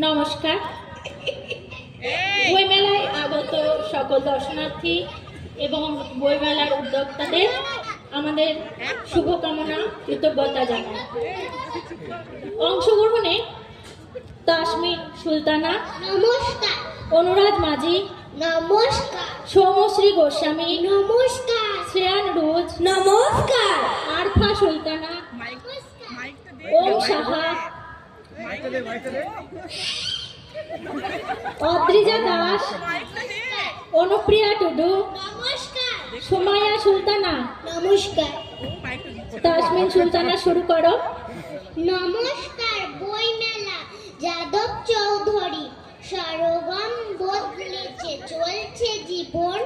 নমস্কার। বইমেলায় আগত সকল দর্শনার্থী এবং বইমেলার উদ্যোক্তাদের আমাদের শুভকামনা, কৃতজ্ঞতা জানাই। অংশগ্রহণে তাসমিন সুলতানা নমস্কার, অনুরাগ মাঝি নমস্কার, সৌমশ্রী গোস্বামী নমস্কার, শ্রেয়ান রোজ নমস্কার, আরফা সুলতানা, ওম সাহা, অদ্রিজা দাস, অনুপ্রিয়া টুডু নমস্কার, সুমাইয়া সুলতানা নমস্কার। তাসমিন সুলতানা শুরু করো। নমস্কার। বইমেলা যাদব চৌধুরী। সরগম বদলেছে, চলছে জীবন,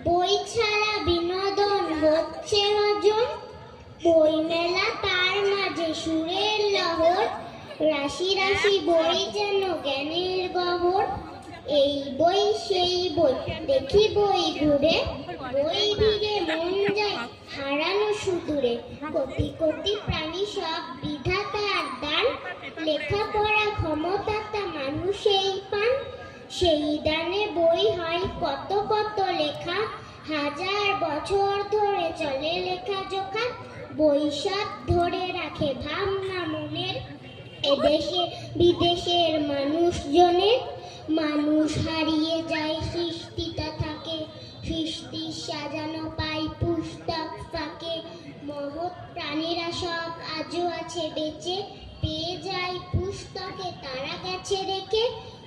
বই ছাড়া বিনোদন হচ্ছে অজন। বইমেলা তার মাঝে সুরের লহর, রাশি রাশি বই যেন জ্ঞানের গহর। এই বই সেই বই, দেখি বই ঘুরে, বই ভিড়ে মন যায় হারানো সুদূরে। কোটি কোটি প্রাণী সব বিধাতার দান, লেখাপড়া ক্ষমতাটা মানুষেই পান। সেই দানে বই হয় কত কত লেখা, হাজার বছর ধরে চলে লেখা জোখা। বই সব ধরে রাখে ভাবনা মনের, এদেশে বিদেশের মানুষজনের। মানুষ হারিয়ে যায়, সৃষ্টিটা থাকে, সৃষ্টি সাজানো পাই পুস্তক ফাঁকে। মহৎ প্রাণীরা সব আজও আছে বেঁচে, পেয়ে যায় পুস্তকে তারা গেছে রেখে।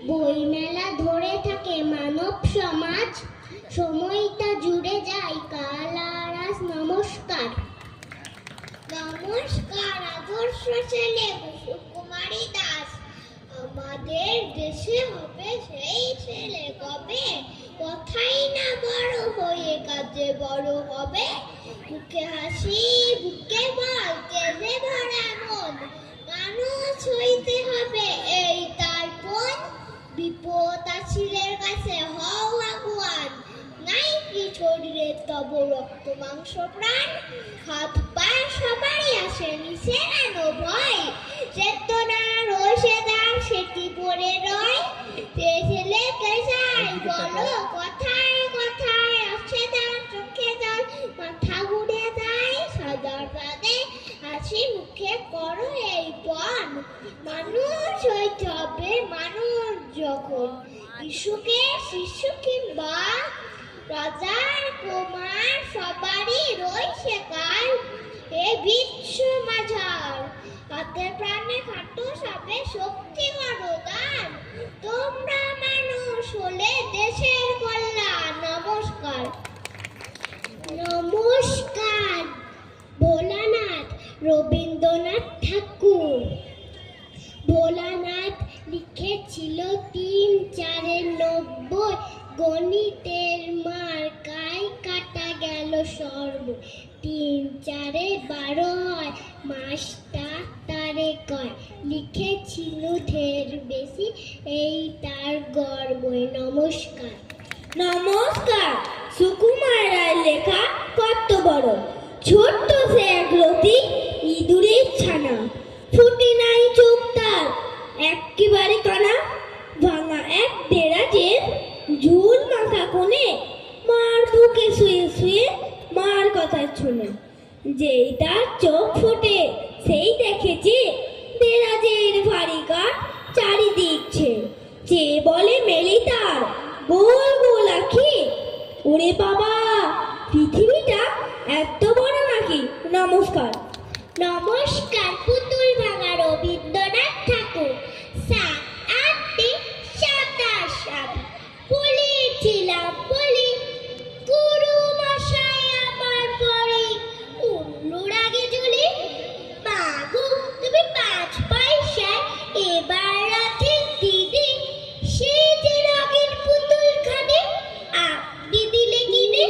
বইমেলা ধরে থাকে মানব সমাজ, সময়টা জুড়ে যায় কাল আর আজ। নমস্কার। নমস্কার। আদর্শ ছেলে কুমারী দাস। আমাদের দেশে হবে সেই ছেলে কবে, কথাই না বড় হয়ে কাজে বড় হবে। মুখে হাসি বুকে বল, তেজে ভরা মন, মানুষ হইতে হবে এই তার পণ। বিপদ আসিলের কাছে হও আগুয়ান, নাই কি শরীরে তব রক্ত মাংস প্রাণ। হাত পা সবারই আসে নিচে আনো ভয়, চেতনা রোষেদার সেটি পড়ে রয়। ছেলে কে যাই বলো কথায় কথায়, আসে তার চোখে জল, মাথা ঘুরে যায় সাদার বাদে, হাসি মুখে করো এই পণ। মানুষ হইতে হবে মানুষ যখন, শিশুকে শিশু কিংবা রাজার কুমার, সবারই রয়েছে কাল এ বিশ্ব মাঝার। হাতে প্রাণে খাটো সবে শক্তি করো দান, তোমরা মানুষ হলে দেশের কল্যাণ। নমস্কার। নমস্কার। ভোলানাথ রবীন্দ্রনাথ ঠাকুর। ভোলানাথ লিখেছিল 3-4-90, গণিতের মার্কায় কাটা গেল সর্ব। 3-4-12 হয়, মাসটা তারে কয়, লিখেছিল ঢের বেশি, এই তার গর্ব। নমস্কার। নমস্কার। সুকুমার রায় লেখা কত বড়, ছোট্ট সে এক লতি, ইঁদুরের ছানা, ফুটি নাই চোখ তার, একেবারে কানা। ভাঙা এক দেরাজের ঝুল মাথা কোণে, মার বুকে শুয়ে শুয়ে মার কথা শুনে। যেই তার চোখ ফোটে সেই দেখেছে দেরাজের ভারী কাঠ চারিদিক চেয়ে বলে মেলি তার গোল গোল আঁখি, ওরে বাবা পৃথিবীটা এত বড় নাকি। নমস্কার। নমস্কার। পুতুল ভাঙা রবীন্দ্রনাথ ঠাকুর। 7-8-27 বলেছিলাম বলি, গুরু মশাই আমার পরে উল্লুর আগে জ্বলি। মাগো তুমি 5 পয়সায় এবার রাতে দিদি, সেই যে রঙের পুতুল খানে আপনি দিলে কিনে।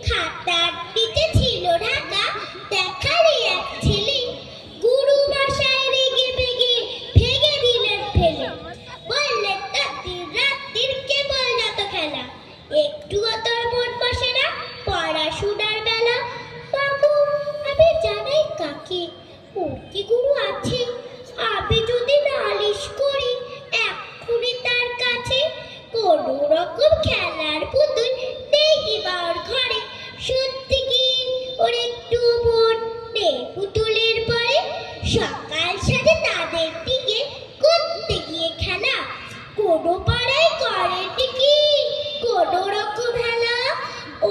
খাতার নিচে ছিল ঢাকা, দেখালে এক ছেলে, গুরু মশাই রেগে বেগে কি গুরু আছে? আমি যদি নালিশ করি এক্ষুনি তার কাছে, কোন রকম খেলার পুতুল দেখি বাবার ঘরে। সত্যি কি ওর একটু মন নেই পুতুলের পরে? সকাল সাথে তাদের দিকে করতে গিয়ে খেলা, কোনো পাড়ায় করে টিকি কোনো রকম হেলা।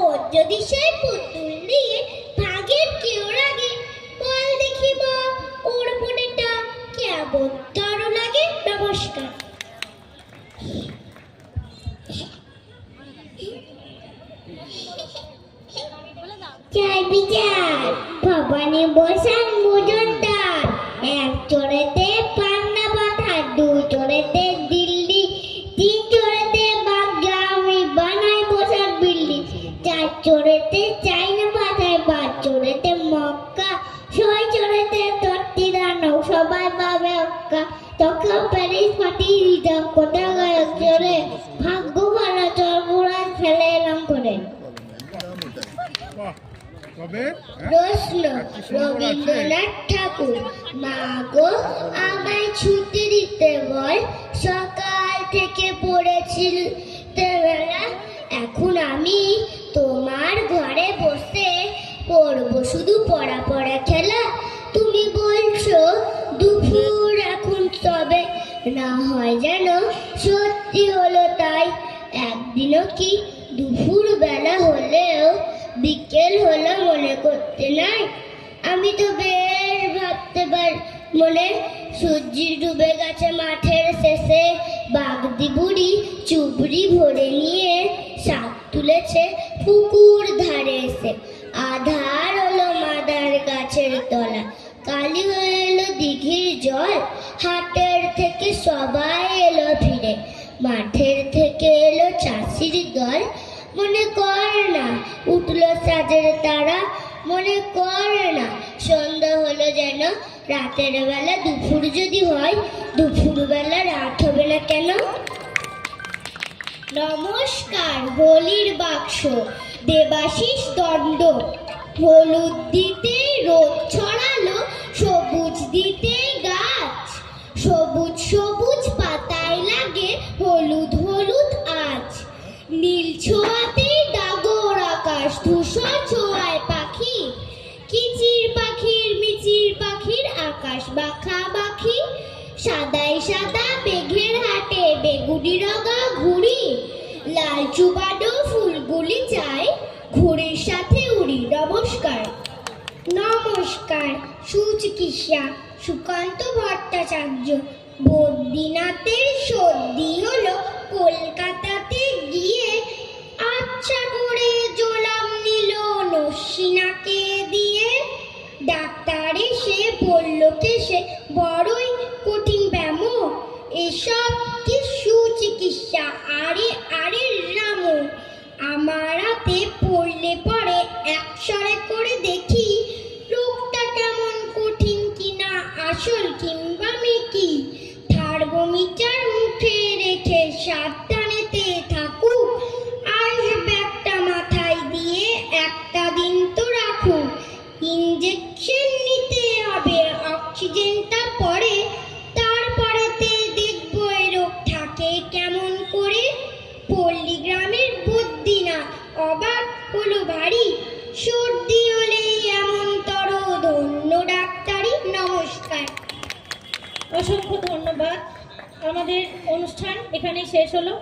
ওর যদি সেই পুতুল নিয়ে ভাগের কেউ রাগে, বল দেখি মা ওর মনেটা কেমন তর লাগে। নমস্কার। চাই বিচার ভবানী বসান মজুমদার, এক চোরেতে পান্না বাঁধা, দু চোরেতে দিল্লি, তিন চোরেতে বাগদা, আমি বানাই বসার বিল্লি, চার চোরেতে চাইনা বাঁধায়, পাঁচ চোরেতে মক্কা, ছয় চোরেতে তত্তি দানব, সবাই পাবে অক্কা, তখন প্যারিস ফাটিয়ে দিতাম কোথা গায়ক চোরে, ভাগ্য ভালো চরমুড়া ফেলে এলাম করে। প্রশ্ন রবীন্দ্রনাথ ঠাকুর। মা গো আমায় ছুটি দিতে বল, সকাল থেকে পড়েছিল বেলা, এখন আমি তোমার ঘরে বসে পড়বো শুধু পড়া পড়া খেলা। তুমি বলছো দুপুর এখন তবে, না হয় যেন সত্যি হলো তাই। একদিনও কি দুপুর বেলা হলেও বিকেল হলো মনে করতে নাই? আমি তো বেশ ভাবতে পার মনে, সূর্য ডুবে গেছে মাঠের শেষে, বাগদি বুড়ি চুবড়ি ভরে নিয়ে শাক তুলেছে পুকুর ধারে এসে, আধার হলো মাদার গাছের তলা, কালি হয়ে এলো দিঘির জল, হাটের থেকে সবাই এলো ফিরে, মাঠের থেকে এলো চাষির দল। মনে কর না উঠলো সাজের তারা, মনে কর না সন্ধ্যা হলো যেন, রাতের বেলা দুপুর যদি হয়, দুপুর বেলা রাত হবে না কেন? নমস্কার। হোলির বাক্স দেবাশিস দণ্ড। হলুদ দিতে রোদ ছড়ালো, সবুজ দিতে গাছ, সবুজ সবুজ পাতায় লাগে হলুদ হলুদ আজ, নীল ছোঁয়াতে ডাগর আকাশ, ধূসর ছোঁয়ায় পাখি, কিচির পাখির মিচির পাখির আকাশ বাখা বাখি, সাদাই সাদা মেঘের হাটে বেগুনি রঙা ঘুড়ি, লাল চুবানো ফুলগুলি চাই ঘুড়ির সাথে উড়ি। নমস্কার। নমস্কার। সুচিকিৎসা সুকান্ত ভট্টাচার্য। বদ্রীনাথের সর্দি হলো কলকাতাতে গিয়ে, আচ্ছা করে জোলাম নিল নসিনাকে দিয়ে, ডাক্তার এসে বলল কেসে বড়ই কঠিন ব্যামো, এসব কি সুচিকিৎসা? আরে আরে রামু, আমার হাতে পড়লে পরে একসরে করে দেখি রোগটা কেমন কঠিন কিনা, আসল কিংবা মেকি, থার্মোমিটার মুখে রেখে সাবধানেতে থাকুক, আসবে একটা মাথায় দিয়ে একটা দিন তো রাখুক, ইঞ্জেকশন নিতে হবে অক্সিজেনটা পরে, তারপরেতে দেখবো এ রোগ থাকে কেমন করে। পল্লীগ্রামের বদ্রীনাথ অবাক হলো ভারী, সর্দি হলে এমন তর ধন্য ডাক্তারি। নমস্কার। অসংখ্য ধন্যবাদ। আমাদের অনুষ্ঠান এখানেই শেষ হলো।